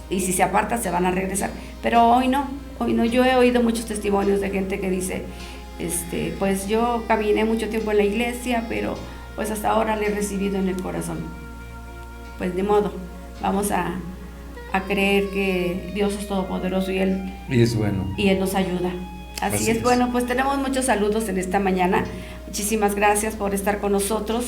y si se apartan se van a regresar. Pero hoy no. Yo he oído muchos testimonios de gente que dice, pues yo caminé mucho tiempo en la iglesia, pero pues hasta ahora le he recibido en el corazón. Pues de modo, vamos a creer que Dios es todopoderoso y es bueno. Y Él nos ayuda. Así es. Bueno, pues tenemos muchos saludos en esta mañana. Muchísimas gracias por estar con nosotros.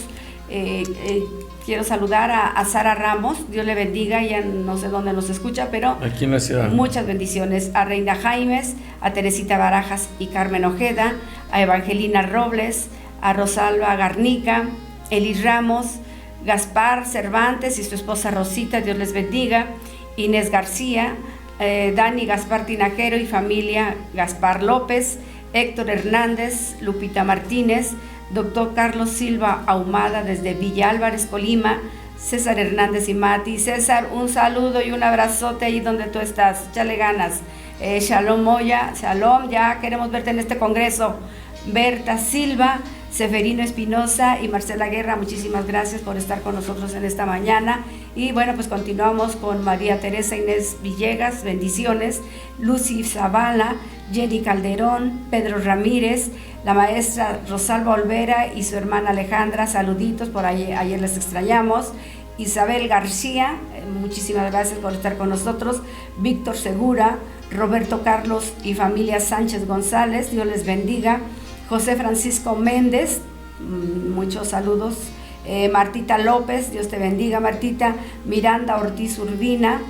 Quiero saludar a Sara Ramos, Dios le bendiga, ya no sé dónde nos escucha, pero aquí en la ciudad. Muchas bendiciones. A Reina Jaimes, a Teresita Barajas y Carmen Ojeda, a Evangelina Robles, a Rosalba Garnica, Elis Ramos, Gaspar Cervantes y su esposa Rosita, Dios les bendiga, Inés García, Dani Gaspar Tinajero y familia Gaspar López, Héctor Hernández, Lupita Martínez, doctor Carlos Silva Ahumada desde Villa Álvarez, Colima, César Hernández y Mati. César, un saludo y un abrazote ahí donde tú estás, échale ganas. Shalom Moya, Shalom, ya queremos verte en este congreso. Berta Silva, Seferino Espinosa y Marcela Guerra, muchísimas gracias por estar con nosotros en esta mañana. Y bueno, pues continuamos con María Teresa Inés Villegas, bendiciones, Lucy Zavala, Jenny Calderón, Pedro Ramírez, la maestra Rosalba Olvera y su hermana Alejandra, saluditos, por ahí, ayer les extrañamos. Isabel García, muchísimas gracias por estar con nosotros. Víctor Segura, Roberto Carlos y familia Sánchez González, Dios les bendiga. José Francisco Méndez, muchos saludos. Martita López, Dios te bendiga, Martita. Miranda Ortiz Urbina,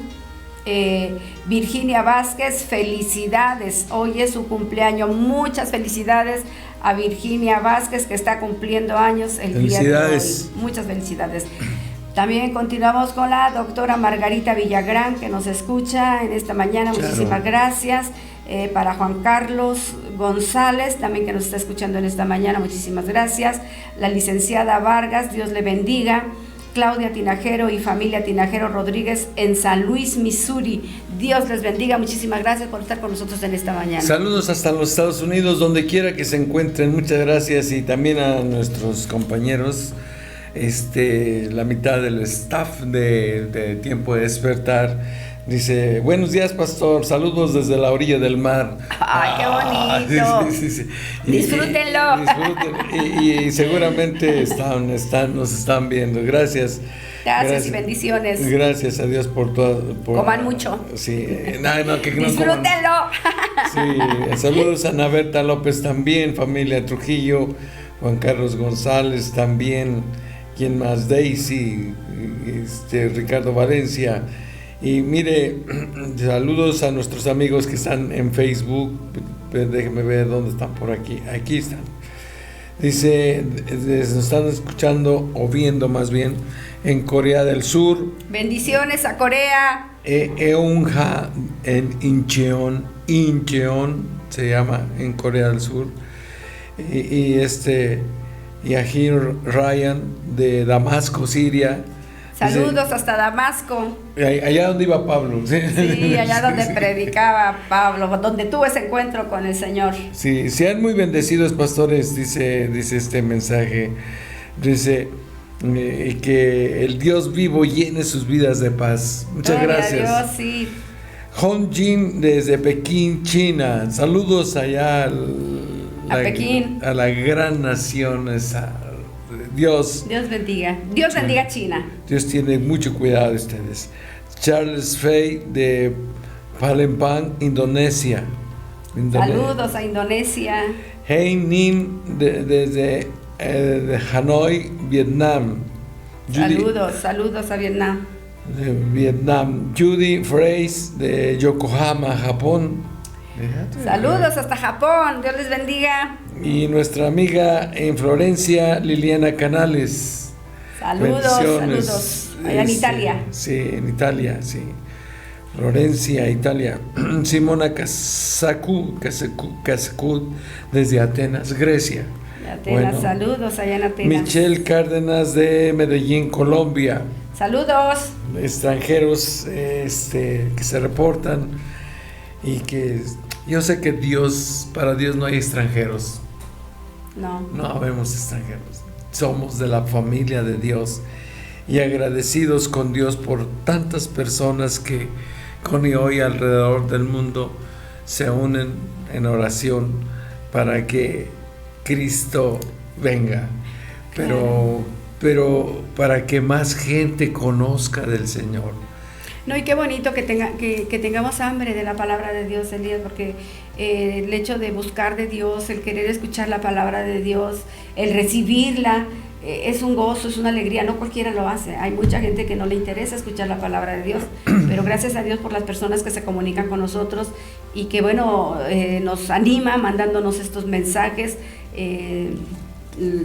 Virginia Vázquez, felicidades, hoy es su cumpleaños, muchas felicidades a Virginia Vázquez que está cumpliendo años el día de hoy. Muchas felicidades. También continuamos con la doctora Margarita Villagrán, que nos escucha en esta mañana, muchísimas gracias. Para Juan Carlos González, también que nos está escuchando en esta mañana, muchísimas gracias. La licenciada Vargas, Dios le bendiga. Claudia Tinajero y familia Tinajero Rodríguez en San Luis, Missouri, Dios les bendiga, muchísimas gracias por estar con nosotros en esta mañana. Saludos hasta los Estados Unidos, donde quiera que se encuentren, muchas gracias, y también a nuestros compañeros, la mitad del staff de Tiempo de Despertar. Dice, buenos días, pastor, saludos desde la orilla del mar. ¡Ay, qué bonito! Sí. Disfrútenlo. Y seguramente nos están viendo. Gracias y bendiciones. Gracias a Dios por todo. Coman mucho. Sí, que no disfrútenlo. Sí, saludos a Ana Berta López también, familia Trujillo, Juan Carlos González también, ¿quién más? Daisy, Ricardo Valencia. Y mire, saludos a nuestros amigos que están en Facebook. Déjenme ver dónde están por aquí. Aquí están. Dice, nos están escuchando o viendo más bien en Corea del Sur. Bendiciones a Corea. Eunha en Incheon se llama en Corea del Sur. Y Yahir Ryan de Damasco, Siria. Saludos hasta Damasco. Allá donde iba Pablo. Sí, allá donde predicaba Pablo, donde tuvo ese encuentro con el Señor. Sí, sean muy bendecidos, pastores, dice este mensaje. Dice que el Dios vivo llene sus vidas de paz. Muchas gracias. Dios, sí. Hong Jin desde Pekín, China. Saludos allá a Pekín. A la gran nación esa. Dios bendiga. Dios bendiga China. Dios tiene mucho cuidado de ustedes. Charles Fay de Palembang, Indonesia. Saludos a Indonesia. Hey Nin desde Hanoi, Vietnam. Saludos a Vietnam. De Vietnam. Judy Freys de Yokohama, Japón. Fíjate. Saludos hasta Japón, Dios les bendiga. Y nuestra amiga en Florencia, Liliana Canales. Saludos, Bendiciones. saludos. Allá en Italia. Sí, en Italia, sí. Florencia, Italia. Simona Casacú, desde Atenas, Grecia. Atenas, Bueno. saludos allá en Atenas. Michelle Cárdenas de Medellín, Colombia. Saludos. Extranjeros que se reportan y que yo sé que para Dios no hay extranjeros. No habemos extranjeros. Somos de la familia de Dios y agradecidos con Dios por tantas personas que con y hoy alrededor del mundo se unen en oración para que Cristo venga, pero para que más gente conozca del Señor. No, y qué bonito que tengamos hambre de la palabra de Dios, Elías, porque el hecho de buscar de Dios, el querer escuchar la palabra de Dios, el recibirla, es un gozo, es una alegría. No cualquiera lo hace. Hay mucha gente que no le interesa escuchar la palabra de Dios, pero gracias a Dios por las personas que se comunican con nosotros y que, bueno, nos anima mandándonos estos mensajes,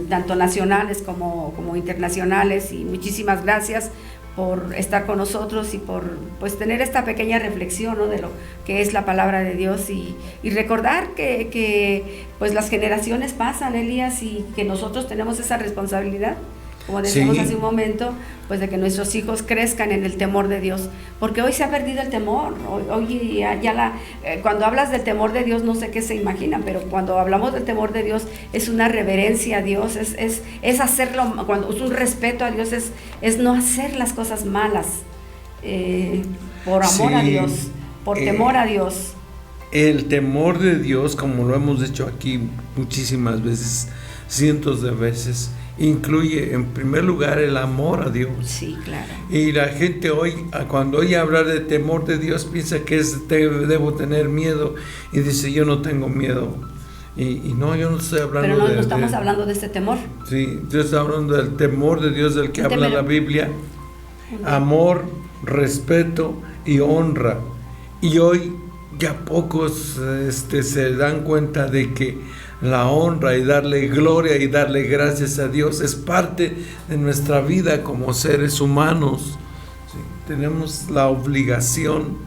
tanto nacionales como internacionales, y muchísimas gracias por estar con nosotros y por pues tener esta pequeña reflexión, ¿no?, de lo que es la palabra de Dios y recordar que pues las generaciones pasan, Elías, y que nosotros tenemos esa responsabilidad, como decíamos hace un momento, pues de que nuestros hijos crezcan en el temor de Dios, porque hoy se ha perdido el temor. Hoy cuando hablas del temor de Dios, no sé qué se imaginan, pero cuando hablamos del temor de Dios es una reverencia a Dios, es hacerlo, cuando es un respeto a Dios, es no hacer las cosas malas, por amor a Dios, por temor a Dios. El temor de Dios, como lo hemos dicho aquí muchísimas veces, cientos de veces, incluye en primer lugar el amor a Dios. Sí, claro. Y la gente hoy, cuando oye hablar de temor de Dios, piensa que debo tener miedo, y dice, yo no tengo miedo. Y no, yo no estoy hablando pero no estamos hablando de este temor. Sí, yo estoy hablando del temor de Dios del que habla la Biblia. Amor, respeto y honra. Y hoy ya pocos se dan cuenta de que la honra y darle gloria y darle gracias a Dios es parte de nuestra vida como seres humanos. Sí, tenemos la obligación,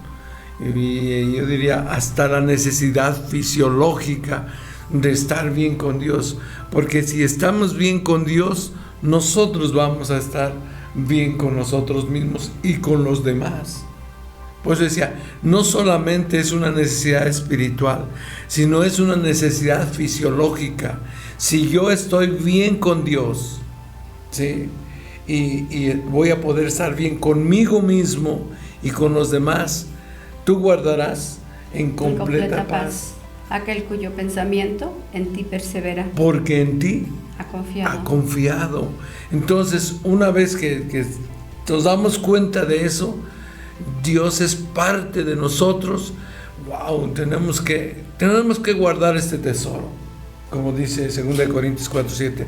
y yo diría hasta la necesidad fisiológica de estar bien con Dios, porque si estamos bien con Dios, nosotros vamos a estar bien con nosotros mismos y con los demás. Pues decía, no solamente es una necesidad espiritual, sino es una necesidad fisiológica. Si yo estoy bien con Dios, ¿sí?, y voy a poder estar bien conmigo mismo y con los demás, tú guardarás en completa paz aquel cuyo pensamiento en ti persevera, porque en ti ha confiado. Entonces, una vez que nos damos cuenta de eso, Dios es parte de nosotros. Wow, tenemos que guardar este tesoro, como dice 2 Corintios 4:7.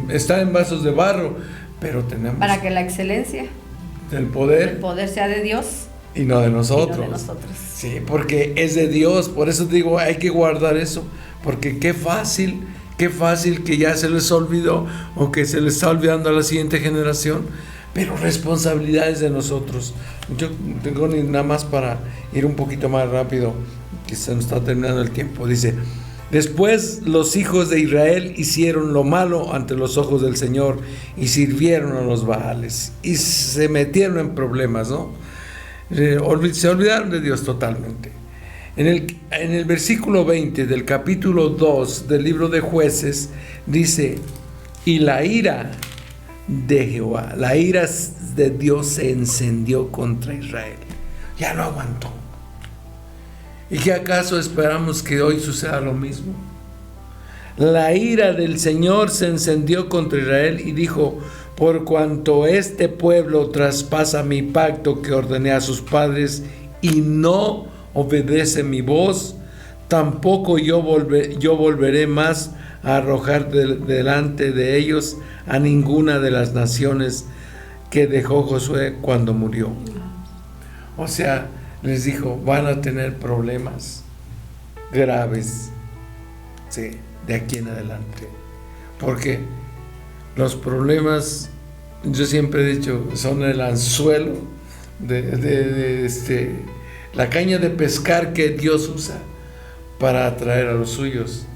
Está en vasos de barro, pero tenemos para que la excelencia del poder sea de Dios y no de nosotros. Sí, porque es de Dios. Por eso digo, hay que guardar eso, porque qué fácil que ya se les olvidó, o que se les está olvidando a la siguiente generación. Pero responsabilidades de nosotros. Yo tengo nada más para ir un poquito más rápido, que se nos está terminando el tiempo. Dice, después los hijos de Israel hicieron lo malo ante los ojos del Señor y sirvieron a los Baales y se metieron en problemas, ¿no? Se olvidaron de Dios totalmente. En el versículo 20 del capítulo 2 del libro de Jueces dice, y la ira de Jehová, la ira de Dios se encendió contra Israel. Ya no aguantó. ¿Y qué acaso esperamos que hoy suceda lo mismo? La ira del Señor se encendió contra Israel y dijo, por cuanto este pueblo traspasa mi pacto que ordené a sus padres y no obedece mi voz, tampoco yo volveré más a arrojar delante de ellos a ninguna de las naciones que dejó Josué cuando murió. O sea, les dijo, van a tener problemas graves, sí, de aquí en adelante. Porque los problemas, yo siempre he dicho, son el anzuelo de la caña de pescar que Dios usa para atraer a los suyos.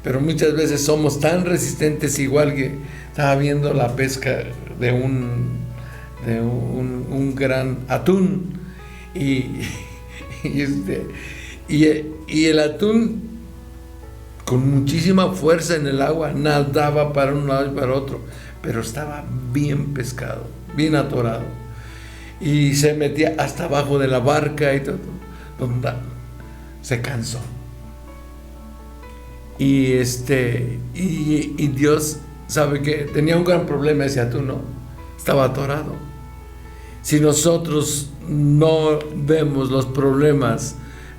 Pero muchas veces somos tan resistentes, igual que estaba viendo la pesca de un gran atún, y el atún con muchísima fuerza en el agua nadaba para un lado y para otro, pero estaba bien pescado, bien atorado, y se metía hasta abajo de la barca y todo, donde se cansó. Y Dios sabe que tenía un gran problema ese atún, ¿no? Estaba atorado. Si nosotros no vemos los problemas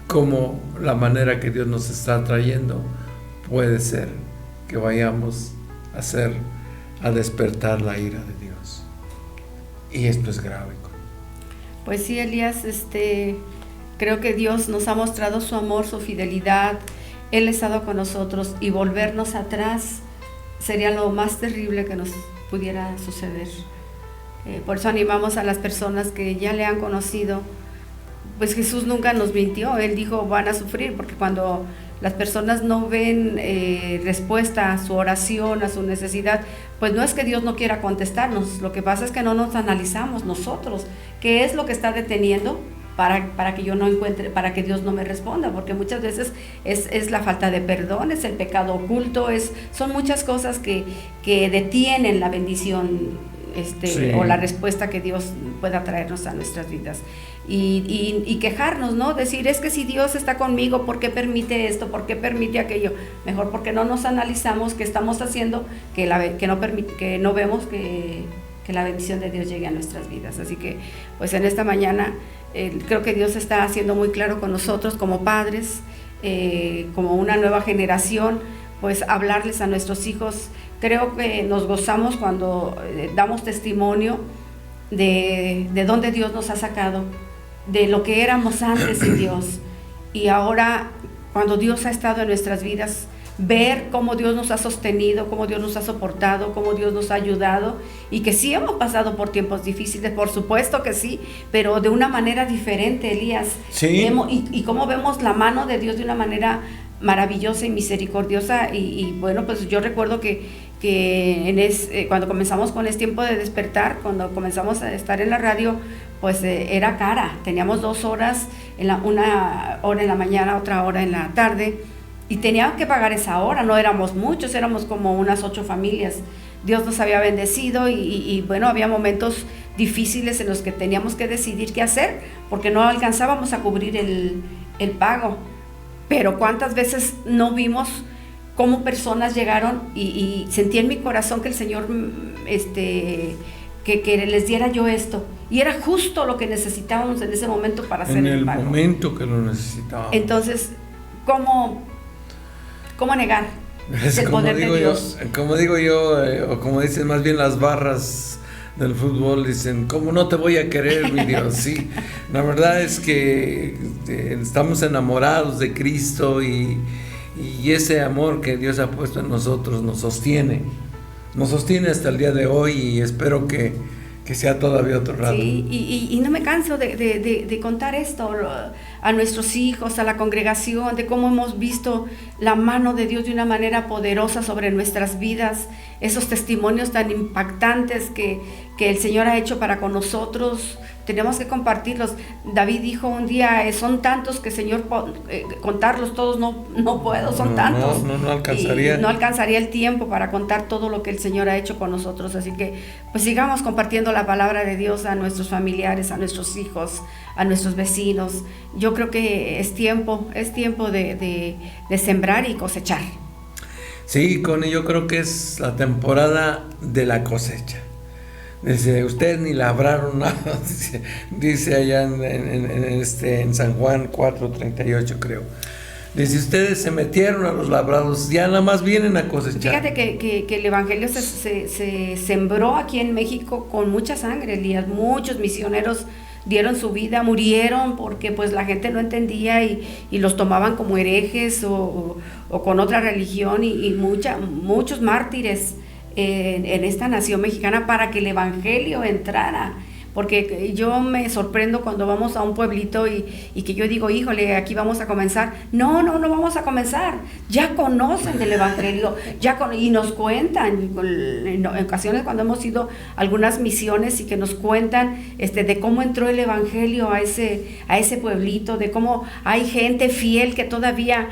como la manera que Dios nos está trayendo, puede ser que vayamos a despertar la ira de Dios. Y esto es grave. Pues sí, Elías, creo que Dios nos ha mostrado su amor, su fidelidad. Él ha estado con nosotros, y volvernos atrás sería lo más terrible que nos pudiera suceder. Por eso animamos a las personas que ya le han conocido. Pues Jesús nunca nos mintió, Él dijo van a sufrir, porque cuando las personas no ven respuesta a su oración, a su necesidad, pues no es que Dios no quiera contestarnos, lo que pasa es que no nos analizamos nosotros, qué es lo que está deteniendo para que yo no encuentre, para que Dios no me responda, porque muchas veces es la falta de perdón, es el pecado oculto, son muchas cosas que detienen la bendición sí, o la respuesta que Dios pueda traernos a nuestras vidas. Y quejarnos, ¿no? Decir, es que si Dios está conmigo, ¿por qué permite esto? ¿Por qué permite aquello? Mejor porque no nos analizamos qué estamos haciendo, que no vemos que la bendición de Dios llegue a nuestras vidas. Así que, pues en esta mañana, creo que Dios está haciendo muy claro con nosotros como padres, como una nueva generación, pues hablarles a nuestros hijos. Creo que nos gozamos cuando damos testimonio de dónde Dios nos ha sacado, de lo que éramos antes sin Dios, y ahora cuando Dios ha estado en nuestras vidas, ver cómo Dios nos ha sostenido, cómo Dios nos ha soportado, cómo Dios nos ha ayudado, y que sí hemos pasado por tiempos difíciles, por supuesto que sí, pero de una manera diferente, Elías. Sí. Y cómo vemos la mano de Dios de una manera maravillosa y misericordiosa, y bueno, pues yo recuerdo que cuando comenzamos con este tiempo de despertar, cuando comenzamos a estar en la radio, pues era cara, teníamos 2 horas, una hora en la mañana, otra hora en la tarde, y teníamos que pagar esa hora, no éramos muchos, éramos como unas 8 familias. Dios nos había bendecido, y bueno, había momentos difíciles en los que teníamos que decidir qué hacer, porque no alcanzábamos a cubrir el pago. Pero cuántas veces no vimos cómo personas llegaron, y sentí en mi corazón que el Señor que les diera yo esto, y era justo lo que necesitábamos en ese momento para hacer el pago. En el momento que lo necesitábamos. Entonces, ¿cómo negar el poder de Dios? Como digo yo, o como dicen más bien las barras del fútbol, dicen, ¿cómo no te voy a querer, mi Dios? Sí, la verdad es que estamos enamorados de Cristo, y ese amor que Dios ha puesto en nosotros nos sostiene hasta el día de hoy, y espero que sea todavía otro rato. Sí, y no me canso de contar esto a nuestros hijos, a la congregación, de cómo hemos visto la mano de Dios de una manera poderosa sobre nuestras vidas, esos testimonios tan impactantes que el Señor ha hecho para con nosotros. Tenemos que compartirlos. David dijo un día, son tantos que, Señor, contarlos todos no puedo, son tantos. No alcanzaría. Y no alcanzaría el tiempo para contar todo lo que el Señor ha hecho con nosotros. Así que, pues sigamos compartiendo la palabra de Dios a nuestros familiares, a nuestros hijos, a nuestros vecinos. Yo creo que es tiempo de sembrar y cosechar. Sí, Connie, yo creo que es la temporada de la cosecha. Dice, ustedes ni labraron nada, dice allá en San Juan 4:38, creo. Dice, ustedes se metieron a los labrados, ya nada más vienen a cosechar. Fíjate que el evangelio se sembró aquí en México con mucha sangre, Elías. Muchos misioneros dieron su vida, murieron porque pues la gente no entendía y los tomaban como herejes o con otra religión y muchos mártires en esta nación mexicana para que el evangelio entrara. Porque yo me sorprendo cuando vamos a un pueblito y que yo digo, híjole, aquí vamos a comenzar. No vamos a comenzar. Ya conocen del evangelio, y nos cuentan, en ocasiones cuando hemos ido a algunas misiones y que nos cuentan de cómo entró el evangelio a ese pueblito, de cómo hay gente fiel que todavía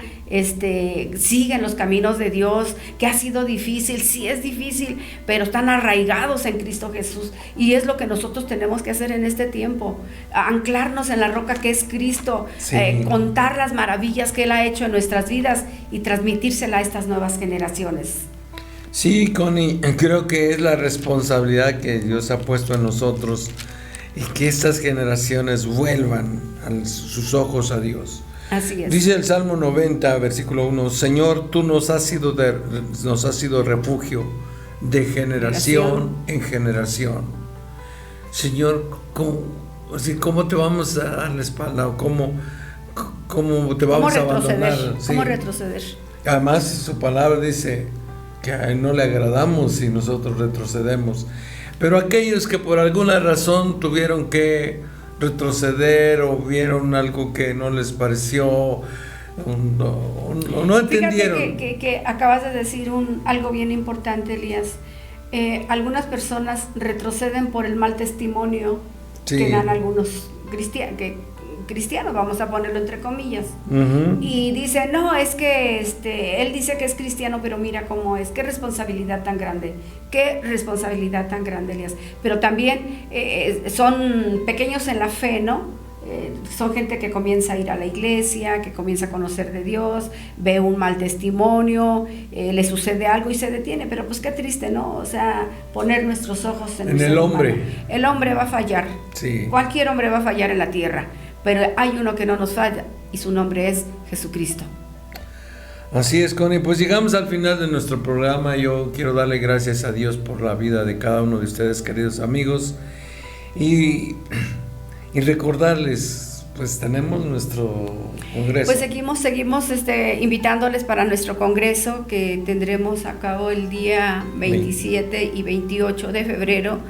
siguen los caminos de Dios, que ha sido difícil, sí es difícil, pero están arraigados en Cristo Jesús, y es lo que nosotros tenemos que hacer en este tiempo, anclarnos en la roca que es Cristo, sí. Contar las maravillas que Él ha hecho en nuestras vidas y transmitírsela a estas nuevas generaciones. Sí, Connie, creo que es la responsabilidad que Dios ha puesto en nosotros y que estas generaciones vuelvan sus ojos a Dios. Así es. Dice el Salmo 90, versículo 1, Señor, tú nos has sido refugio de generación en generación. Señor, ¿cómo te vamos a dar la espalda? ¿Cómo te vamos a abandonar? ¿Cómo retroceder? Además, su palabra dice que a Él no le agradamos si nosotros retrocedemos. Pero aquellos que por alguna razón tuvieron que retroceder o vieron algo que no les pareció o no entendieron. Fíjate que acabas de decir algo bien importante, Elías. Algunas personas retroceden por el mal testimonio que dan algunos cristianos, vamos a ponerlo entre comillas, y dice, no, es que él dice que es cristiano, pero mira cómo es, qué responsabilidad tan grande, Elías. Pero también son pequeños en la fe, ¿no? Son gente que comienza a ir a la iglesia, que comienza a conocer de Dios, ve un mal testimonio, le sucede algo y se detiene, pero pues qué triste, ¿no? O sea, poner nuestros ojos en el hombre. Humano. El hombre va a fallar, sí. Cualquier hombre va a fallar en la tierra, pero hay uno que no nos falla y su nombre es Jesucristo. Así es, Connie, pues llegamos al final de nuestro programa. Yo quiero darle gracias a Dios por la vida de cada uno de ustedes, queridos amigos, y recordarles, pues tenemos nuestro congreso. Pues seguimos invitándoles para nuestro congreso que tendremos a cabo el día 27 y 28 de febrero.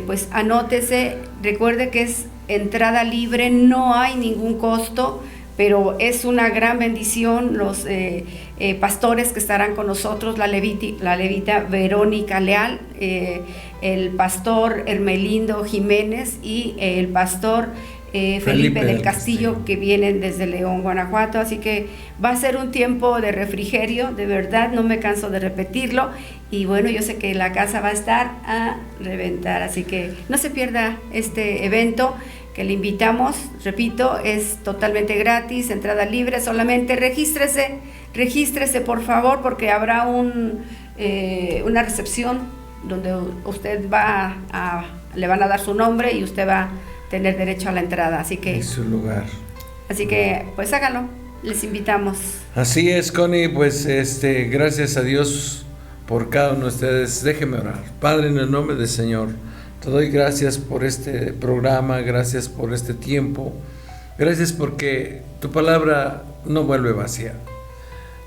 Pues anótese, recuerde que es entrada libre, no hay ningún costo, pero es una gran bendición. Los pastores que estarán con nosotros, la levita Verónica Leal, el pastor Hermelindo Jiménez y el pastor Felipe del Castillo, que vienen desde León, Guanajuato. Así que va a ser un tiempo de refrigerio, de verdad, no me canso de repetirlo. Y bueno, yo sé que la casa va a estar a reventar, así que no se pierda este evento que le invitamos. Repito, es totalmente gratis, entrada libre, solamente regístrese por favor, porque habrá una recepción donde usted le van a dar su nombre y usted va a tener derecho a la entrada, así que en su lugar. Así que pues háganlo, les invitamos. Así es, Connie, pues gracias a Dios por cada uno de ustedes. Déjeme orar. Padre, en el nombre del Señor, te doy gracias por este programa, gracias por este tiempo, gracias porque tu palabra no vuelve vacía,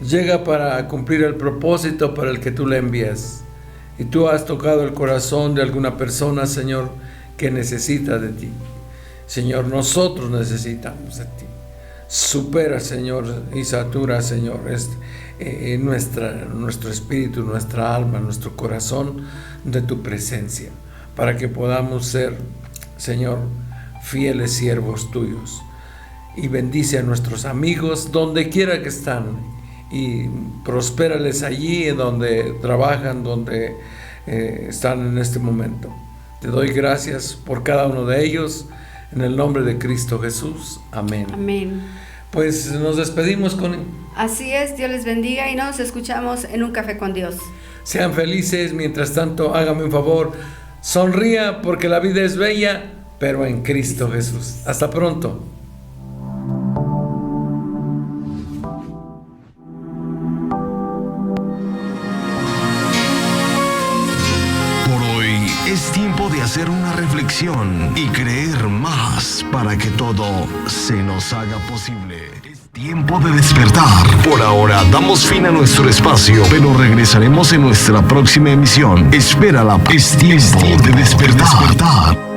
llega para cumplir el propósito para el que tú la envías, y tú has tocado el corazón de alguna persona, Señor, que necesita de ti. Señor, nosotros necesitamos de ti. Supera, Señor, y satura, Señor, nuestro espíritu, nuestra alma, nuestro corazón de tu presencia, para que podamos ser, Señor, fieles siervos tuyos. Y bendice a nuestros amigos donde quiera que están, y prospérales allí donde trabajan, donde están en este momento. Te doy gracias por cada uno de ellos, en el nombre de Cristo Jesús. Amén. Amén. Pues nos despedimos con... Así es, Dios les bendiga y nos escuchamos en Un Café con Dios. Sean felices, mientras tanto, hágame un favor, sonría porque la vida es bella, pero en Cristo Jesús. Hasta pronto. Es tiempo de hacer una reflexión y creer más para que todo se nos haga posible. Es tiempo de despertar. Por ahora damos fin a nuestro espacio, pero regresaremos en nuestra próxima emisión. Espérala. Es tiempo de despertar.